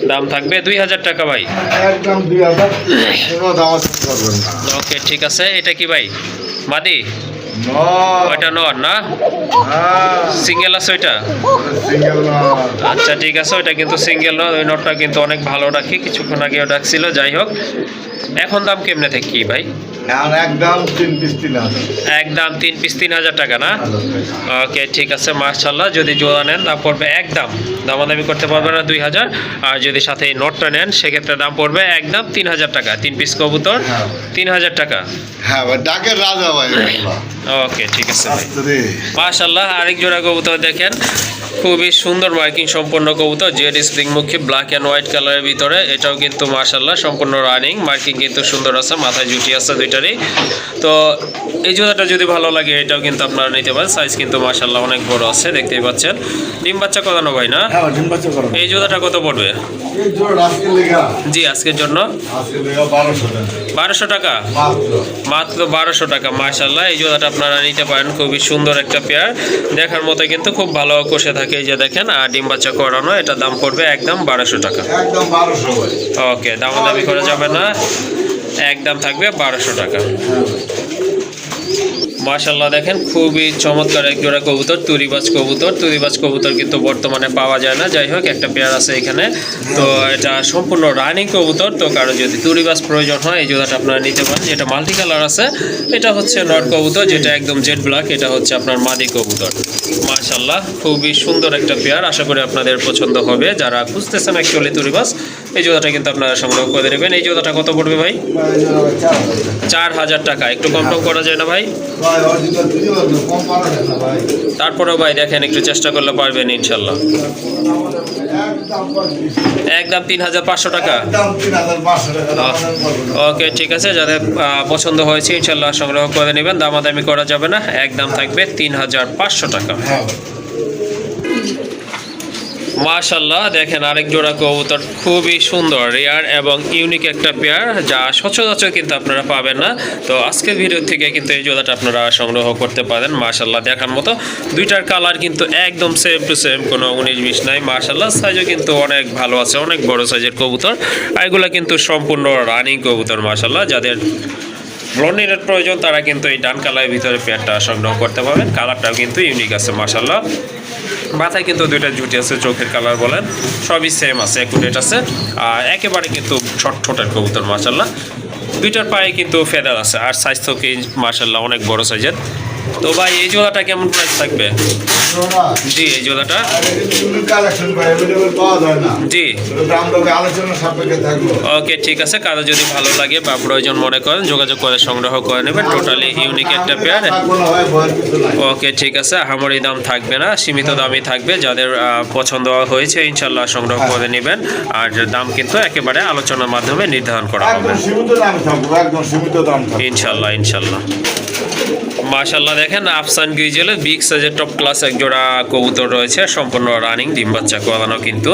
দাম থাকবে 2000 টাকা ভাই। একদম 2000, কোনো দাম করবেন না। ওকে ঠিক আছে। এটা কি ভাই মাদি? নর। ওইটা নর না? হ্যাঁ সিঙ্গেল আছে ওইটা? সিঙ্গেল নর। আচ্ছা ঠিক আছে, ওইটা কিন্তু সিঙ্গেল নট। ওই নটটা কিন্তু অনেক ভালো রাখি, কিছুক্ষণ আগেও ডাকছিল। যাই হোক, এখন দাম কেমনে থেকে কি ভাই? এখন একদম 3 পিস 3000। একদম 3 পিস 3000 টাকা না? ওকে ঠিক আছে মাশাআল্লাহ। যদি জোড়া নেন দাম পড়বে একদম, দামাদামি করতে পারবেন না 2000। আর যদি সাথে এই নটটা নেন সেক্ষেত্রে দাম পড়বে একদম 3000 টাকা। 3 পিস কবুতর হ্যাঁ। 3000 টাকা। হ্যাঁ ভাই ডাকের রাজা ভাই। ওকে ঠিক আছে ভাই। আস্তে রে। মাশাআল্লাহ, আরেক জোড়া কবুতর দেখেন, খুবই সুন্দর মার্কিং সম্পন্ন কবুতর, জেড স্প্রিং মুখী, ব্ল্যাক অ্যান্ড হোয়াইট কালারের ভিতরে। এটাও কিন্তু মাশাআল্লাহ সম্পূর্ণ রানিং, মার্কিং কিন্তু সুন্দর আছে, মাথায় জুটি আছে দুইটারই। তো এই জোড়াটা যদি ভালো লাগে এটাও কিন্তু আপনারা নিতে পারেন। সাইজ কিন্তু মাশাআল্লাহ অনেক বড় আছে, দেখতেই পাচ্ছেন। ডিম বাচ্চা করানো ভাই না? হ্যাঁ ডিম বাচ্চা করো। এই জোড়াটা কত পড়বে? এই জোড়া আজকে লেগা। জি আজকের জন্য আজকে লেগা 1200 টাকা। 1200 টাকা, মাত্র। মাত্র 1200 টাকা। মাশাআল্লাহ, এই জোড়াটা আপনারা নিতে পারেন, খুবই সুন্দর একটা পেয়ার, দেখার মতো কিন্তু খুব ভালো কষে থাকে। এই যে দেখেন, আর ডিম বাচ্চা করানো, এটা দাম পড়বে একদম 1200 টাকা। একদম 1200 ভাই। ওকে, দামাদামি করা যাবে না, একদম থাকবে 1200 টাকা। মাশাআল্লাহ দেখেন, খুবই চমৎকার এক জোড়া কবুতর, তুরিবাজ কবুতর। তুরিবাজ কবুতর কিন্তু বর্তমানে পাওয়া যায় না। যাই হোক, একটা পেয়ার আছে এখানে। তো এটা সম্পূর্ণ রানিং কবুতর। তো কারো যদি তুরিবাজ প্রয়োজন হয় এই জোড়াটা আপনারা নিতে পারেন। যেটা মাল্টি কালার আছে এটা হচ্ছে নর কবুতর, যেটা একদম জেড ব্ল্যাক, এটা হচ্ছে আপনার মাদি কবুতর। মাশাআল্লাহ, খুবই সুন্দর একটা পেয়ার, আশা করি আপনাদের পছন্দ হবে। যারা খুঁজতেছেন অ্যাকচুয়ালি তুরিবাজ, এই জোড়াটা কিন্তু আপনারা সংগ্রহ করে নেবেন। এই জোড়াটা কত পড়বে ভাই? 4000 টাকা। একটু কম টম করা যায় না ভাই? ভাই অরিজিনাল দিদি বলতো কম পারা যায় না ভাই। তারপরেও ভাই দেখেন, একটু চেষ্টা করলে পারবেন ইনশাল্লাহ। একদম 25। একদম 3500 টাকা। একদম 3500 টাকা দাম করবেন না। ওকে ঠিক আছে, যাদের পছন্দ হয়েছে ইনশাল্লাহ সংগ্রহ করে নেবেন, দামাদামি করা যাবে না, একদম থাকবে 3500 টাকা। হ্যাঁ মাশাআল্লাহ দেখেন, আরেক জোড়া কবুতর, খুবই সুন্দর, রেয়ার এবং ইউনিক একটা পেয়ার, যা সচরাচর কিন্তু আপনারা পাবেন না। তো আজকের ভিডিও থেকে কিন্তু এই জোড়াটা আপনারা সংগ্রহ করতে পারেন। মাশাআল্লাহ দেখার মতো, দুইটার কালার কিন্তু একদম সেম টু সেম, কোনো 19-20 নাই। মাশাআল্লাহ, সাইজও কিন্তু অনেক ভালো আছে, অনেক বড় সাইজের কবুতর। আর এগুলা কিন্তু সম্পূর্ণ রানিং কবুতর। মাশাআল্লাহ, যাদের ব্লন্ডিনের প্রয়োজন তারা কিন্তু এই ডান কালারের ভিতরে পেয়ারটা সংগ্রহ করতে পারবেন। কালারটাও কিন্তু ইউনিক আছে মাশাআল্লাহ। মাথায় কিন্তু দুইটা জুটি আছে, চোখের কালার বলেন সবই সেম আছে, অ্যাকুরেট আছে। আর একেবারে কিন্তু ছোটের কবুতর মাশাআল্লাহ। দুইটার পায়ে কিন্তু ফেদার আছে, আর সাইজ তো কি মাশাআল্লাহ অনেক বড় সাইজের। তো ভাই এই জোড়াটা কেমন প্রাইস থাকবে? জি এই জোড়াটা কালেকশন ভাই अवेलेबल পাওয়া যায় না। জি দাম দরে আলোচনা সাপেক্ষে থাকবে। ওকে ঠিক আছে, কারো যদি ভালো লাগে বা প্রয়োজন মনে করেন যোগাযোগ করে সংগ্রহ করে নেবেন। টোটালি ইউনিক একটা পেয়ার। ওকে ঠিক আছে, আহামরি দাম থাকবে না, সীমিত দামই থাকবে। যাদের পছন্দ হয়েছে ইনশাল্লাহ সংগ্রহ করে নেবেন। আর দাম কিন্তু একেবারে আলোচনার মাধ্যমে নির্ধারণ করা হবে। একদম সীমিত দাম থাকবে, একদম সীমিত দাম থাকবে ইনশাল্লাহ ইনশাল্লাহ। মাশাআল্লাহ দেখেন, আফসান গ্রিজেলে বিগ সাইজের টপ ক্লাস এক জোড়া কবুতর রয়েছে, সম্পূর্ণ রানিং, ডিম বাচ্চা করানো কিন্তু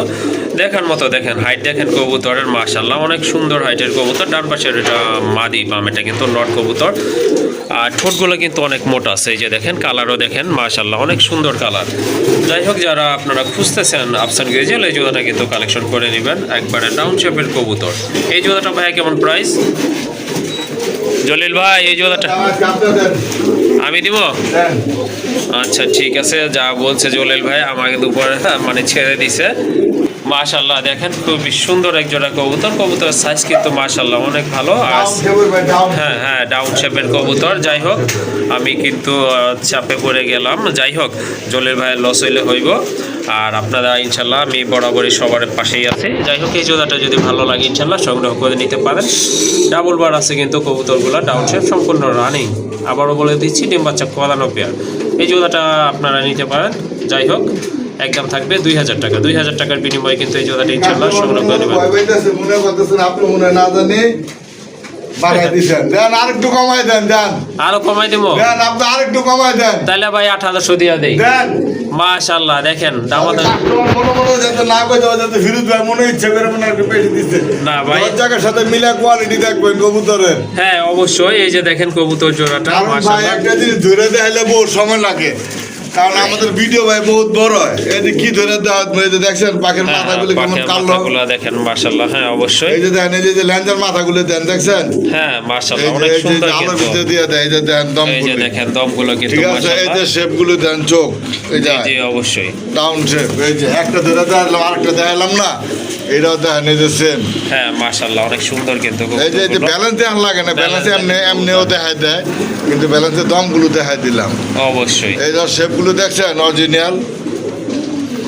দেখার মতো। দেখেন হাইট দেখেন কবুতরের, মাশাআল্লাহ অনেক সুন্দর হাইটের কবুতর। ডান পাশের এটা মাদি, বাম এটা কিন্তু নট কবুতর। আর ঠোঁটগুলো কিন্তু অনেক মোটা আছে, এই যে দেখেন, কালারও দেখেন মাশাআল্লাহ অনেক সুন্দর কালার। যাই হোক, যারা আপনারা খুঁজতেছেন আফসান গ্রিজেল, এই জোড়াটা কিন্তু কালেকশন করে নেবেন। একবারে ডাউন শেপের কবুতর। এই জোড়াটা ভাই কেমন প্রাইস? জলিল ভাই এই জোড়াটা আমি দিব? দেন। আচ্ছা ঠিক আছে, যা বলছে জলিল ভাই আমাকে দুপুরে মানে ছেড়ে দিছে। মাশাআল্লাহ দেখেন খুবই সুন্দর এক জোড়া কবুতর। কবুতরের সাইজ কিন্তু মাশাআল্লাহ অনেক ভালো। আর ডাউন টেবিল ভাই, ডাউন। হ্যাঁ হ্যাঁ, ডাউন শেপের কবুতর। যাই হোক, আমি কিন্তু চাপে পড়ে গেলাম। যাই হোক, জলিল ভাইয়ের লস হইলে হইব। আর আপনারা ইনশাল্লাহ আমি বরাবরই সবার পাশেই আছি। যাই হোক, এই জোড়াটা যদি ভালো লাগে ইনশাল্লাহ সংগ্রহ করে নিতে পারেন। ডাবল বার আছে কিন্তু কবুতরগুলো, ডাউন শেপ, সম্পূর্ণ রানিং। আবারও বলে দিচ্ছি ডিম বাচ্চা কলানো পেয়ার। এই জোড়াটা আপনারা নিতে পারেন। যাই হোক, একদম থাকবে 2000 টাকা। 2000 টাকার বিনিময়ে কিন্তু এই জোড়াটা ইনশাল্লাহ সংগ্রহ করে নেবেন। ভয় পাইতেছে, মনে করতেছেন আপনি মনে না জানি বাড়াই দিছেন। দেন আরেকটু কমাই দেন, দেন। আরো কমাই দেবো? দেন, আপনি আরেকটু কমাই দেন। তাহলে ভাই 8000 দিয়ে দেই। দেন। মাশাআল্লাহ দেখেন দামাদামি। কাস্টমার মনে যাতে না কইতে হয়, যাতে ফিরত ভাই মনে ইচ্ছে করে মনে একটু বেশি দিচ্ছে। না ভাই। দশ জায়গার সাথে মিলা কোয়ালিটি দেখবেন কবুতরের। হ্যাঁ অবশ্যই, এই যে দেখেন কবুতর জোড়াটা কারণ ভাই মাশাআল্লাহ। একটা জিনিস ধরে দেখাইলে বহুত সময় লাগে, কারণ আমাদের ভিডিও ভাই বহুত বড় হয়। এই যে কি ধরে দেওয়া, এই যে দেখছেন পাখির হ্যাঁ, মাথাগুলো কেমন পাখির কালো। মাথাগুলো দেখেন মাশাআল্লাহ। হ্যাঁ অবশ্যই। এই যে দেখেন, এই যে ল্যান্ডার মাথাগুলো দেন, দেখছেন? হ্যাঁ এই মাশাআল্লাহ যে অনেক এই যে সুন্দর আলোর কিন্তু। ভিতরে দিয়ে দেয়, এই যে দেন এই যে দমগুলো। দেখেন দমগুলো কিন্তু ঠিক আছে, এই মাশাআল্লাহ। যে শেপগুলো দেন, চোখ এই যে জি অবশ্যই। Down shape. এই যে একটা ধরে দেখালাম, আরেকটা দেখালাম না, এটাও দেখেন এই যে সেম। হ্যাঁ মাশাআল্লাহ অনেক সুন্দর কিন্তু এই যে কবুতরগুলো। ব্যালেন্স দেখান লাগে না, ব্যালেন্স Balance এমনি এমনিও দেখায় দেয়, কিন্তু ব্যালেন্সের দমগুলো দেখাই দিলাম। অবশ্যই এই যে শেপগুলো দেখছেন অরিজিনাল।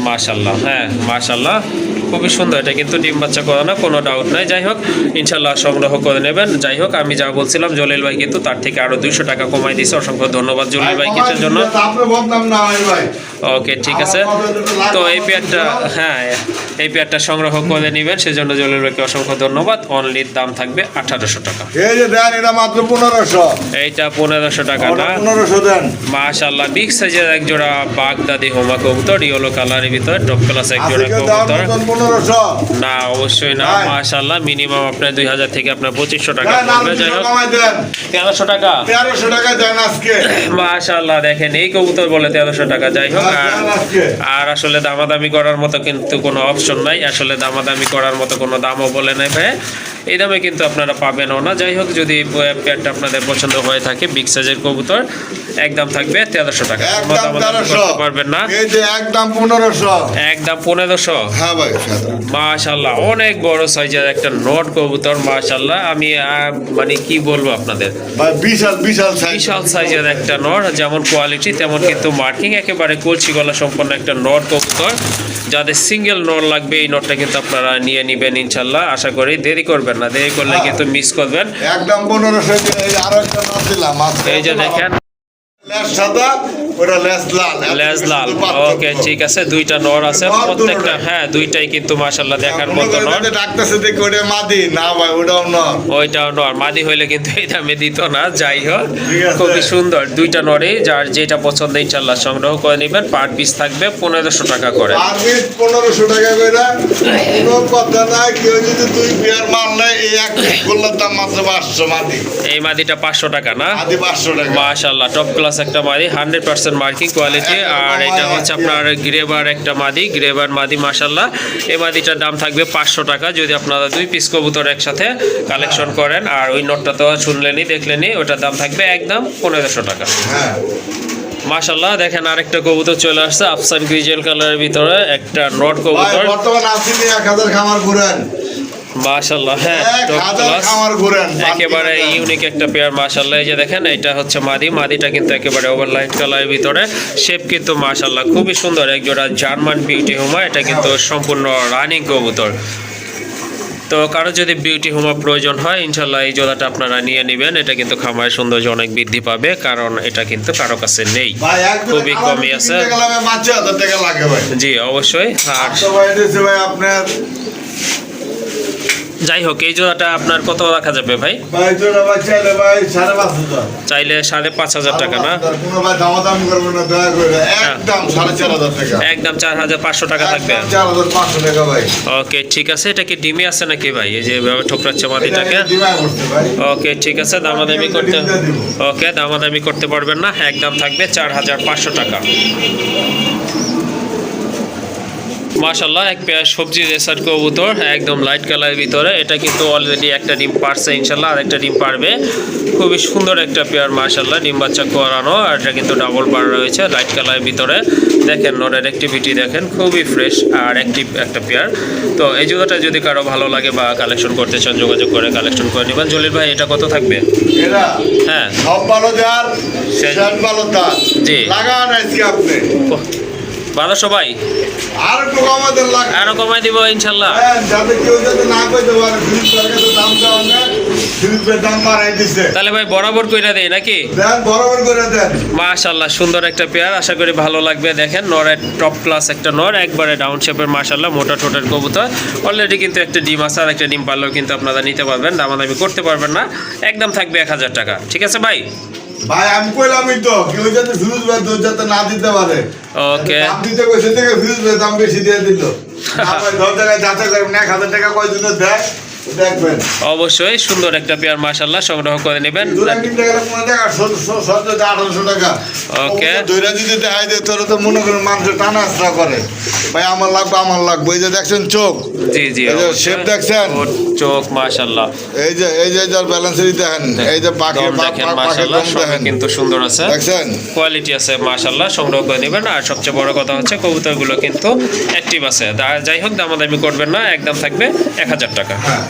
মাশাআল্লাহ। হ্যাঁ মাশাআল্লাহ খুবই সুন্দর। এটা কিন্তু ডিম বাচ্চা করা না, কোনো ডাউট নাই। যাই হোক ইনশাল্লাহ সংগ্রহ করে নেবেন। যাই হোক, আমি যা বলছিলাম জলিল ভাই কিন্তু তার থেকে আরো 200 টাকা কমাই দিয়েছে। অসংখ্য ধন্যবাদ জলিল ভাই কিসের জন্য। আপনার বদনাম না হয় ভাই। ওকে ঠিক আছে। তো এই পেয়ারটা, হ্যাঁ এই পেয়ারটা সংগ্রহ করে নেবেন, সেজন্য জলিল ভাইকে অসংখ্য ধন্যবাদ। অনলির দাম থাকবে 1800 টাকা। এই যে দেন, এটা মাত্র 1500। এইটা 1500 টাকা না? 1500 দেন। মাশাআল্লাহ বিগ সাইজের এক জোড়া বাগদাদি হোমা কবুতর, ইয়েলো কালারের ভিতর, টপ ক্লাস এক জোড়া আজকে দাম কবুতর। মতন 1500। না অবশ্যই না, ভাই। মাশাআল্লাহ মিনিমাম আপনার 2000 থেকে আপনার 2500 টাকা দেন, পড়বে। আরো যাই হোক কমাই দেন। 1300 টাকা। 1300 টাকা দেন আজকে। মাশাআল্লাহ দেখেন এই কবুতর বলে 1300 টাকা। যাই হোক, দেন আজকে। আর আসলে দামাদামি করার মতো কিন্তু কোনো অপশন নাই। আসলে দামাদামি করার মতো কোনো দামও বলে নাই ভাই, এই দামে কিন্তু আপনারা পাবেনও না। যাই হোক, যদি পেয়ারটা আপনাদের পছন্দ হয়ে থাকে বিগ সাইজের কবুতর, একদম থাকবে 1300 টাকা। একদম দামাদামি করতে 1300 পারবেন না। এই যে একদম 1500। একদম 1500। হ্যাঁ ভাই। মাশাআল্লাহ অনেক বড় সাইজের একটা নট কবুতর। মাশাআল্লাহ আমি মানে কি বলবো আপনাদের, ভাই বিশাল বিশাল সাইজ। বিশাল সাইজের একটা নর, যেমন কোয়ালিটি তেমন কিন্তু মার্কিং, একেবারে কলসি গলা সম্পন্ন একটা নর কবুতর। যাদের সিঙ্গেল নর লাগবে এই নটটা কিন্তু আপনারা নিয়ে নেবেন ইনশাল্লাহ। আশা করি দেরি করবেন না, দেরি করলে কিন্তু মিস করবেন। একদম 1500। এই যে আরো একটা নাম দিলাম আজকে। এই যে দেখেন লেজ সাদা, ওটা লেজ লাল। লেজ লাল। ওকে ঠিক আছে, দুইটা নর আছে নর প্রত্যেকটা। দুটোটাই। হ্যাঁ দুইটাই কিন্তু মাশাআল্লাহ দেখার মনে মতো করেন নর। যে ডাকতেছে দেখে ওটা মাদি না ভাই, ওটাও নর। ওইটাও নর, মাদি হইলে কিন্তু এই দামে দিত না। যাই হোক ঠিক আছে। খুবই সুন্দর দুইটা নরে, যার যেটা পছন্দ ইনশাল্লাহ সংগ্রহ করে নেবেন। পার পিস থাকবে 1500 টাকা করে। আর পিস 1500 টাকা করে। কোনো কথা নাই, কেউ যদি দুই পেয়ার মাল নেয়, এই এক পিস করলে দাম মাত্র 500 মাদি। এই মাদিটা 500 টাকা না? মাদি 500 টাকা। মাশাআল্লাহ টপ ক্লাস একটা মাদি, 100% মার্কিং কোয়ালিটি। আর এটা হচ্ছে আপনার গ্রেবার একটা মাদি, গ্রেবার মাদি মাশাআল্লাহ। এই মাদিটার দাম থাকবে 500 টাকা যদি আপনারা দুই পিস কবুতর একসাথে কালেকশন করেন। আর ওই নোটটা তো শুনলেনই, দেখলেনই, ওটার দাম থাকবে একদম 1500 টাকা। হ্যাঁ মাশাআল্লাহ দেখেন আরেকটা কবুতর চলে আসছে, আফসান গ্রিজেল কালারের ভিতরে একটা নট ভাই, কবুতর। বর্তমানে আসলে 1000 খামার ঘুরেন। মাশাআল্লাহ হ্যাঁ টপ 1000 ক্লাস, খামার ঘুরেন। একেবারে ইউনিক একটা পেয়ার মাশাআল্লাহ। এই যে দেখেন এটা হচ্ছে মাদি, মাদিটা কিন্তু একেবারে ওভারলাইট কালারের ভিতরে, শেপ কিন্তু মাশাআল্লাহ খুবই সুন্দর। এক জোড়া জার্মান বিউটি হোমা, এটা কিন্তু সম্পূর্ণ রানিং কবুতর। তো কারো যদি বিউটি হোমা প্রয়োজন হয় ইনশাল্লাহ এই জোড়াটা আপনারা নিয়ে নেবেন। এটা কিন্তু খামারের সৌন্দর্য অনেক বৃদ্ধি পাবে, কারণ এটা কিন্তু কারো কাছে নেই, ভাই একদম খুবই কমই আছে। গেলাম 5000 টাকা লাগে ভাই। জি অবশ্যই। আর তো ভাই দিছে ভাই আপনার। যাই হোক এই জোড়াটা আপনার কত রাখা যাবে ভাই? ভাই জোড়া ভাই চাইলে ভাই 5500। চাইলে 5500 টাকা না? কোনো ভাই দামাদামি করবে না, দয়া করে একদম 4500 টাকা। একদম 4500 টাকা থাকবে। 4500 টাকা ভাই। ওকে ঠিক আছে। এটা কি ডিমে আছে নাকি ভাই, এই যে এভাবে ঠোকরাচ্ছে মাটিটাকে? ডিমান্ড করতে ভাই। ওকে ঠিক আছে, দামাদামি করতে, ওকে দামাদামি করতে পারবেন না, একদম থাকবে 4500 টাকা। মাশাআল্লাহ এক পেয়ার সবজি রেসার কবুতর একদম লাইট কালারের ভিতরে, এটা কিন্তু অলরেডি একটা ডিম পারছে ইনশাল্লাহ, আর একটা ডিম পারবে। খুবই সুন্দর একটা পেয়ার মাশাআল্লাহ, ডিম বাচ্চা করানো, আর এটা কিন্তু ডাবল বার রয়েছে লাইট কালারের ভিতরে। দেখেন নরের অ্যাক্টিভিটি দেখেন, খুবই ফ্রেশ আর অ্যাক্টিভ একটা পেয়ার। তো এই জুতাটা যদি কারো ভালো লাগে বা কালেকশন করতে চান যোগাযোগ করে কালেকশন করে নেবেন। জলিল ভাই এটা কত থাকবে? এরা হ্যাঁ সব ভালো যার শেষ ভালো তার। জি। লাগান আজকে আপনি 1200 ভাই, আর একটু কমাদের লাগান। আরো কমাই দিব ইনশাল্লাহ। হ্যাঁ, যাতে কেউ যাতে না কইতে পারে ফিলিপের কাছে দাম দেওয়া না, ফিলিপের দাম বাড়াই দিছে। তাহলে ভাই বরাবর কইরা দেই নাকি? দেন বরাবর করে দেন। মাশাআল্লাহ সুন্দর একটা পেয়ার, আশা করি ভালো লাগবে। দেখেন নরের টপ ক্লাস একটা নর, একবারে ডাউন শেপের মাশাআল্লাহ মোটা ঠোঁটের কবুতর। অলরেডি কিন্তু একটা ডিম আছে, আর একটা ডিম পারলেও কিন্তু আপনারা নিতে পারবেন, দামাদামি করতে পারবেন না। একদম থাকবে 1000 টাকা। ঠিক আছে ভাই? ভাই আমি কইলামই তো কেউ যাতে ফিরুজ ভাই দুধ যাতে না দিতে পারে। ওকে। দাম দিতে কইছে থেকে ফিরুজ ভাই দাম বেশি দিয়ে দিল। না ভাই 10 টাকা যাচাই করবেন, 1000 টাকা কয় দিনে দেয় দেখবেন। অবশ্যই সুন্দর একটা পেয়ার মাশাআল্লাহ সংগ্রহ করে নেবেন। দুরা কিনতে গেলে কোন টাকা 1800 টাকা। ওকে। দুইরা যদি দেখাই দে তোর তো মনে করেন মানুষ টানা আসরা করে। ভাই আমার লাগবে এই যে দেখছেন চোখ। জি জি এই যে শেপ দেখছেন? ওর চোখ মাশাআল্লাহ। এই যে যার ব্যালেন্সই দেখেন। এই যে পাখি দম দেখেন মাশাআল্লাহ, সবই দেখেন কিন্তু সুন্দর আছে, দেখছেন? কোয়ালিটি আছে মাশাআল্লাহ, সংগ্রহ করে নেবেন। আর সবচেয়ে বড় কথা হচ্ছে কবুতরগুলো কিন্তু অ্যাক্টিভ আছে। যাই হোক দামাদামি করবেন না, একদম থাকবে 1000 টাকা। হ্যাঁ।